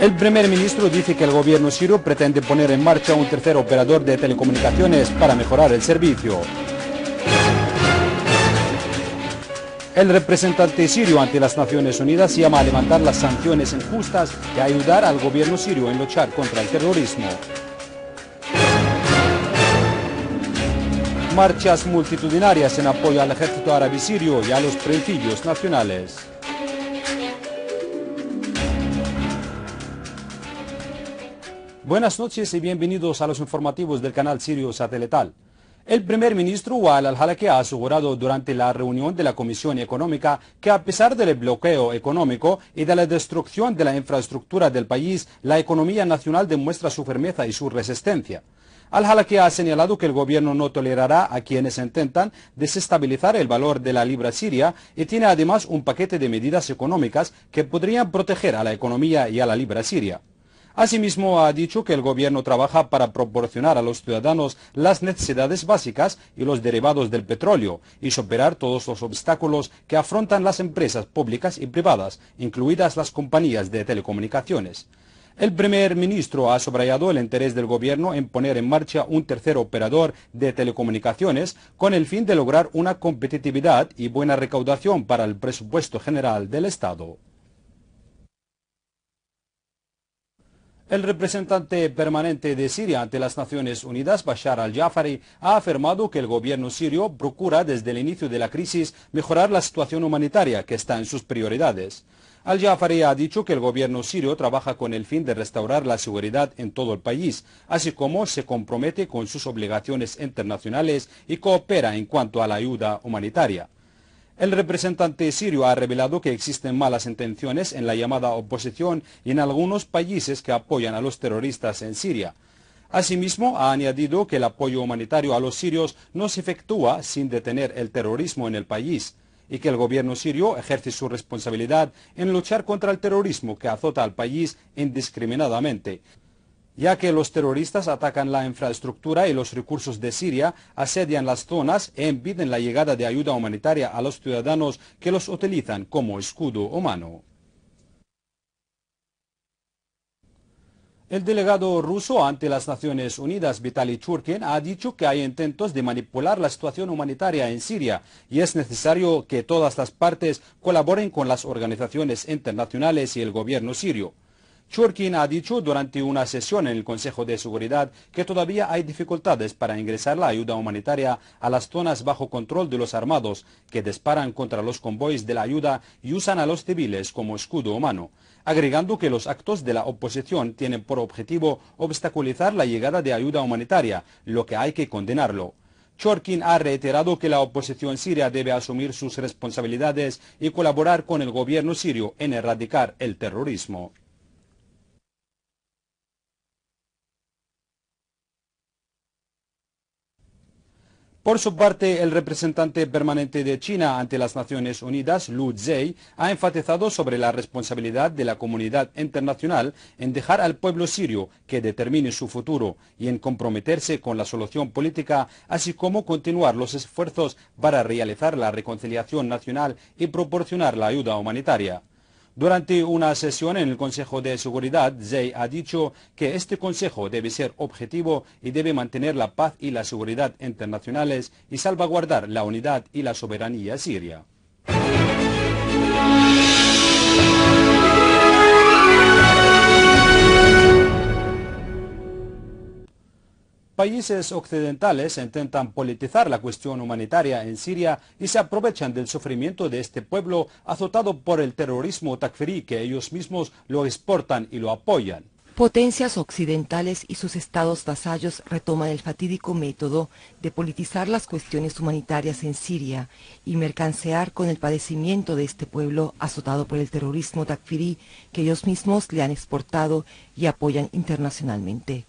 El primer ministro dice que el gobierno sirio pretende poner en marcha un tercer operador de telecomunicaciones para mejorar el servicio. El representante sirio ante las Naciones Unidas llama a levantar las sanciones injustas y a ayudar al gobierno sirio en luchar contra el terrorismo. Marchas multitudinarias en apoyo al ejército árabe sirio y a los principios nacionales. Buenas noches y bienvenidos a los informativos del canal Sirio Satelital. El primer ministro Wael al-Halaki ha asegurado durante la reunión de la Comisión Económica que a pesar del bloqueo económico y de la destrucción de la infraestructura del país, la economía nacional demuestra su firmeza y su resistencia. Al-Halaki ha señalado que el gobierno no tolerará a quienes intentan desestabilizar el valor de la libra siria y tiene además un paquete de medidas económicas que podrían proteger a la economía y a la libra siria. Asimismo, ha dicho que el gobierno trabaja para proporcionar a los ciudadanos las necesidades básicas y los derivados del petróleo y superar todos los obstáculos que afrontan las empresas públicas y privadas, incluidas las compañías de telecomunicaciones. El primer ministro ha subrayado el interés del gobierno en poner en marcha un tercer operador de telecomunicaciones con el fin de lograr una competitividad y buena recaudación para el presupuesto general del Estado. El representante permanente de Siria ante las Naciones Unidas, Bashar al-Jafari, ha afirmado que el gobierno sirio procura desde el inicio de la crisis mejorar la situación humanitaria que está en sus prioridades. Al-Jafari ha dicho que el gobierno sirio trabaja con el fin de restaurar la seguridad en todo el país, así como se compromete con sus obligaciones internacionales y coopera en cuanto a la ayuda humanitaria. El representante sirio ha revelado que existen malas intenciones en la llamada oposición y en algunos países que apoyan a los terroristas en Siria. Asimismo, ha añadido que el apoyo humanitario a los sirios no se efectúa sin detener el terrorismo en el país y que el gobierno sirio ejerce su responsabilidad en luchar contra el terrorismo que azota al país indiscriminadamente, ya que los terroristas atacan la infraestructura y los recursos de Siria, asedian las zonas e impiden la llegada de ayuda humanitaria a los ciudadanos que los utilizan como escudo humano. El delegado ruso ante las Naciones Unidas, Vitaly Churkin, ha dicho que hay intentos de manipular la situación humanitaria en Siria y es necesario que todas las partes colaboren con las organizaciones internacionales y el gobierno sirio. Churkin ha dicho durante una sesión en el Consejo de Seguridad que todavía hay dificultades para ingresar la ayuda humanitaria a las zonas bajo control de los armados que disparan contra los convoys de la ayuda y usan a los civiles como escudo humano, agregando que los actos de la oposición tienen por objetivo obstaculizar la llegada de ayuda humanitaria, lo que hay que condenarlo. Churkin ha reiterado que la oposición siria debe asumir sus responsabilidades y colaborar con el gobierno sirio en erradicar el terrorismo. Por su parte, el representante permanente de China ante las Naciones Unidas, Lu Zhe, ha enfatizado sobre la responsabilidad de la comunidad internacional en dejar al pueblo sirio que determine su futuro y en comprometerse con la solución política, así como continuar los esfuerzos para realizar la reconciliación nacional y proporcionar la ayuda humanitaria. Durante una sesión en el Consejo de Seguridad, Zhe ha dicho que este Consejo debe ser objetivo y debe mantener la paz y la seguridad internacionales y salvaguardar la unidad y la soberanía siria. Países occidentales intentan politizar la cuestión humanitaria en Siria y se aprovechan del sufrimiento de este pueblo azotado por el terrorismo takfirí que ellos mismos lo exportan y lo apoyan. Potencias occidentales y sus estados vasallos retoman el fatídico método de politizar las cuestiones humanitarias en Siria y mercancear con el padecimiento de este pueblo azotado por el terrorismo takfirí que ellos mismos le han exportado y apoyan internacionalmente.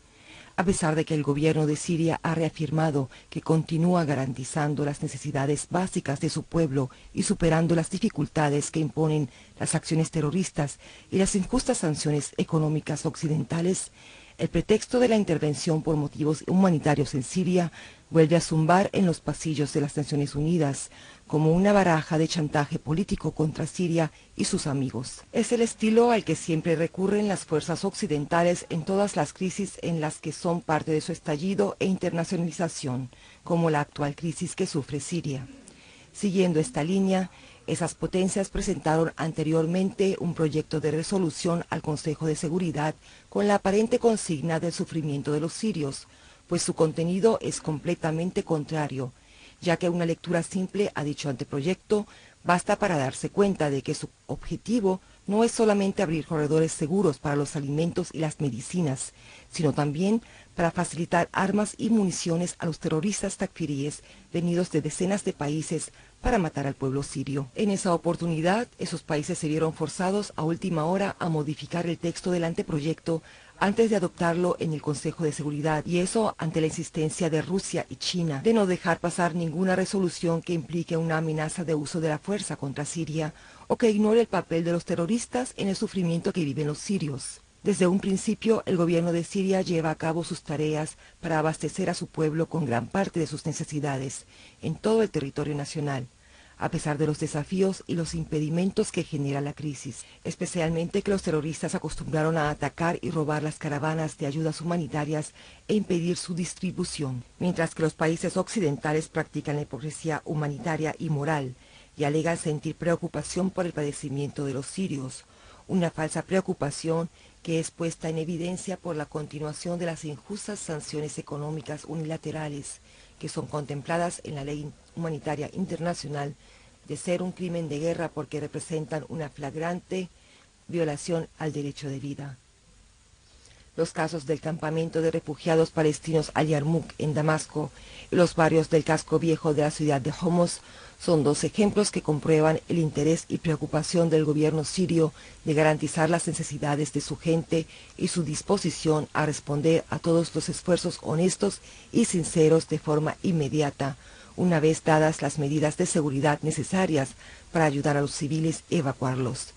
A pesar de que el gobierno de Siria ha reafirmado que continúa garantizando las necesidades básicas de su pueblo y superando las dificultades que imponen las acciones terroristas y las injustas sanciones económicas occidentales, El pretexto de la intervención por motivos humanitarios en Siria vuelve a zumbar en los pasillos de las Naciones Unidas como una baraja de chantaje político contra Siria y sus amigos. Es el estilo al que siempre recurren las fuerzas occidentales en todas las crisis en las que son parte de su estallido e internacionalización, como la actual crisis que sufre Siria. Siguiendo esta línea, esas potencias presentaron anteriormente un proyecto de resolución al Consejo de Seguridad con la aparente consigna del sufrimiento de los sirios, pues su contenido es completamente contrario, ya que una lectura simple a dicho anteproyecto basta para darse cuenta de que su objetivo no es solamente abrir corredores seguros para los alimentos y las medicinas, sino también para facilitar armas y municiones a los terroristas takfiríes venidos de decenas de países para matar al pueblo sirio. En esa oportunidad, esos países se vieron forzados a última hora a modificar el texto del anteproyecto antes de adoptarlo en el Consejo de Seguridad, y eso ante la insistencia de Rusia y China de no dejar pasar ninguna resolución que implique una amenaza de uso de la fuerza contra Siria o que ignore el papel de los terroristas en el sufrimiento que viven los sirios. Desde un principio, el gobierno de Siria lleva a cabo sus tareas para abastecer a su pueblo con gran parte de sus necesidades en todo el territorio nacional, a pesar de los desafíos y los impedimentos que genera la crisis, especialmente que los terroristas acostumbraron a atacar y robar las caravanas de ayudas humanitarias e impedir su distribución, mientras que los países occidentales practican la hipocresía humanitaria y moral y alegan sentir preocupación por el padecimiento de los sirios, una falsa preocupación que es puesta en evidencia por la continuación de las injustas sanciones económicas unilaterales que son contempladas en la ley humanitaria internacional de ser un crimen de guerra porque representan una flagrante violación al derecho de vida. Los casos del campamento de refugiados palestinos Al-Yarmouk en Damasco y los barrios del casco viejo de la ciudad de Homs son dos ejemplos que comprueban el interés y preocupación del gobierno sirio de garantizar las necesidades de su gente y su disposición a responder a todos los esfuerzos honestos y sinceros de forma inmediata, una vez dadas las medidas de seguridad necesarias para ayudar a los civiles a evacuarlos,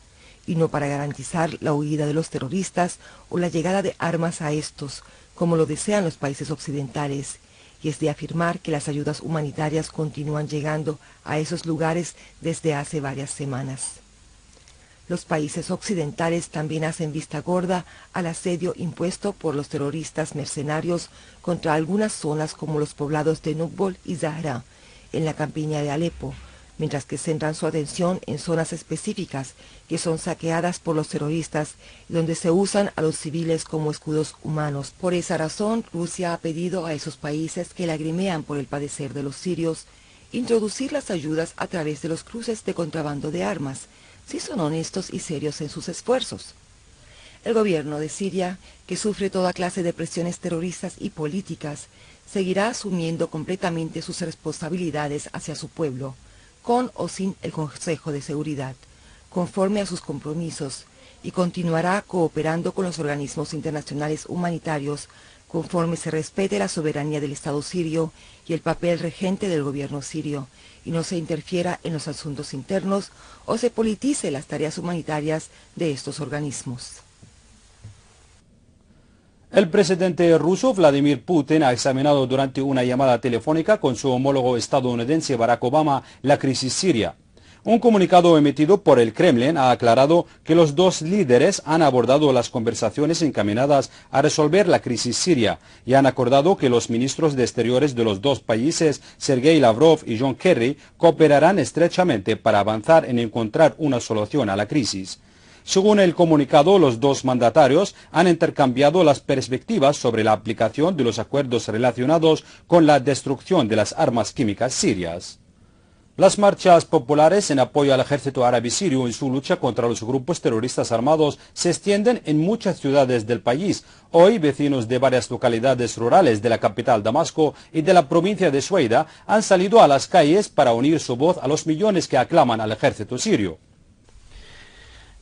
y no para garantizar la huida de los terroristas o la llegada de armas a estos, como lo desean los países occidentales, y es de afirmar que las ayudas humanitarias continúan llegando a esos lugares desde hace varias semanas. Los países occidentales también hacen vista gorda al asedio impuesto por los terroristas mercenarios contra algunas zonas como los poblados de Nubol y Zahra, en la campiña de Alepo, mientras que centran su atención en zonas específicas que son saqueadas por los terroristas y donde se usan a los civiles como escudos humanos. Por esa razón, Rusia ha pedido a esos países que lagrimean por el padecer de los sirios introducir las ayudas a través de los cruces de contrabando de armas, si son honestos y serios en sus esfuerzos. El gobierno de Siria, que sufre toda clase de presiones terroristas y políticas, seguirá asumiendo completamente sus responsabilidades hacia su pueblo, con o sin el Consejo de Seguridad, conforme a sus compromisos, y continuará cooperando con los organismos internacionales humanitarios conforme se respete la soberanía del Estado sirio y el papel regente del gobierno sirio, y no se interfiera en los asuntos internos o se politice las tareas humanitarias de estos organismos. El presidente ruso Vladimir Putin ha examinado durante una llamada telefónica con su homólogo estadounidense Barack Obama la crisis siria. Un comunicado emitido por el Kremlin ha aclarado que los dos líderes han abordado las conversaciones encaminadas a resolver la crisis siria y han acordado que los ministros de Exteriores de los dos países, Sergei Lavrov y John Kerry, cooperarán estrechamente para avanzar en encontrar una solución a la crisis. Según el comunicado, los dos mandatarios han intercambiado las perspectivas sobre la aplicación de los acuerdos relacionados con la destrucción de las armas químicas sirias. Las marchas populares en apoyo al ejército árabe sirio en su lucha contra los grupos terroristas armados se extienden en muchas ciudades del país. Hoy, vecinos de varias localidades rurales de la capital Damasco y de la provincia de Sueida han salido a las calles para unir su voz a los millones que aclaman al ejército sirio.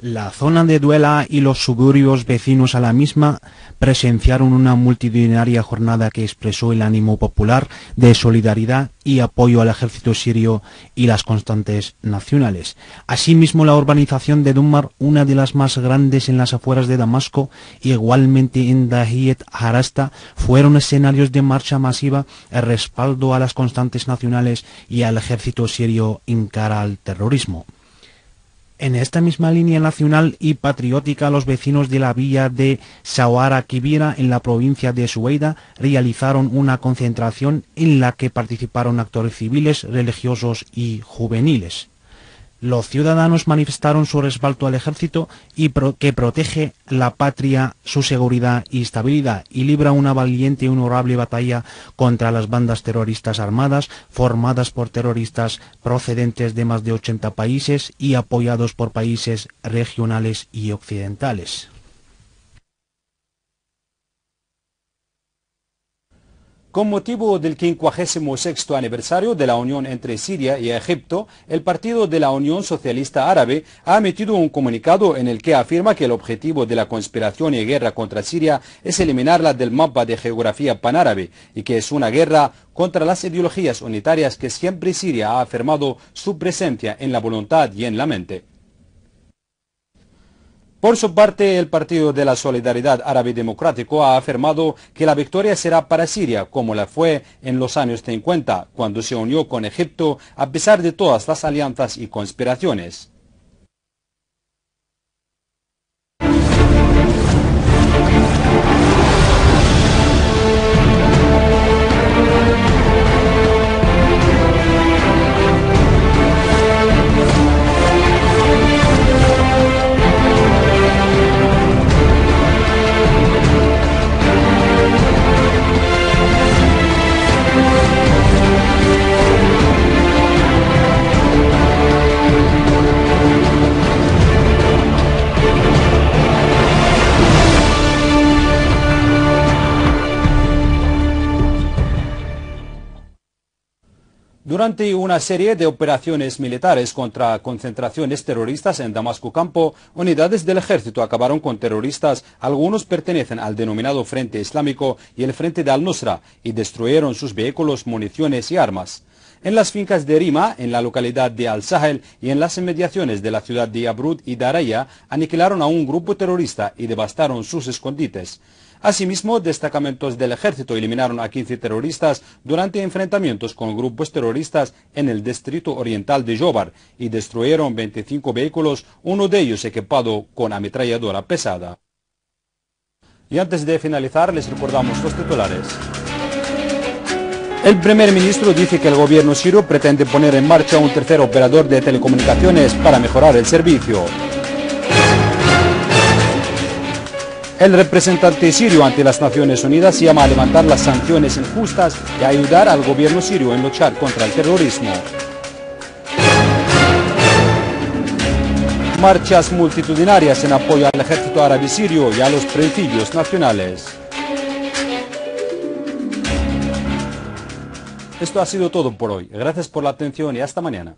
La zona de Duela y los suburbios vecinos a la misma presenciaron una multitudinaria jornada que expresó el ánimo popular de solidaridad y apoyo al ejército sirio y las constantes nacionales. Asimismo, la urbanización de Dummar, una de las más grandes en las afueras de Damasco, igualmente en Dahiyet Harasta, fueron escenarios de marcha masiva en respaldo a las constantes nacionales y al ejército sirio en cara al terrorismo. En esta misma línea nacional y patriótica, los vecinos de la villa de Sawara Kibira, en la provincia de Sueida, realizaron una concentración en la que participaron actores civiles, religiosos y juveniles. Los ciudadanos manifestaron su respaldo al ejército que protege la patria, su seguridad y estabilidad, y libra una valiente y honorable batalla contra las bandas terroristas armadas formadas por terroristas procedentes de más de 80 países y apoyados por países regionales y occidentales. Con motivo del 56º aniversario de la unión entre Siria y Egipto, el Partido de la Unión Socialista Árabe ha emitido un comunicado en el que afirma que el objetivo de la conspiración y guerra contra Siria es eliminarla del mapa de geografía panárabe y que es una guerra contra las ideologías unitarias que siempre Siria ha afirmado su presencia en la voluntad y en la mente. Por su parte, el Partido de la Solidaridad Árabe Democrático ha afirmado que la victoria será para Siria, como la fue en los años 50, cuando se unió con Egipto a pesar de todas las alianzas y conspiraciones. Durante una serie de operaciones militares contra concentraciones terroristas en Damasco Campo, unidades del ejército acabaron con terroristas, algunos pertenecen al denominado Frente Islámico y el Frente de Al-Nusra, y destruyeron sus vehículos, municiones y armas. En las fincas de Rima, en la localidad de Al-Sahel y en las inmediaciones de la ciudad de Abrud y Daraya, aniquilaron a un grupo terrorista y devastaron sus escondites. Asimismo, destacamentos del ejército eliminaron a 15 terroristas durante enfrentamientos con grupos terroristas en el distrito oriental de Jobar y destruyeron 25 vehículos, uno de ellos equipado con ametralladora pesada. Y antes de finalizar, les recordamos los titulares. El primer ministro dice que el gobierno sirio pretende poner en marcha un tercer operador de telecomunicaciones para mejorar el servicio. El representante sirio ante las Naciones Unidas llama a levantar las sanciones injustas y a ayudar al gobierno sirio en luchar contra el terrorismo. Marchas multitudinarias en apoyo al ejército árabe sirio y a los principios nacionales. Esto ha sido todo por hoy. Gracias por la atención y hasta mañana.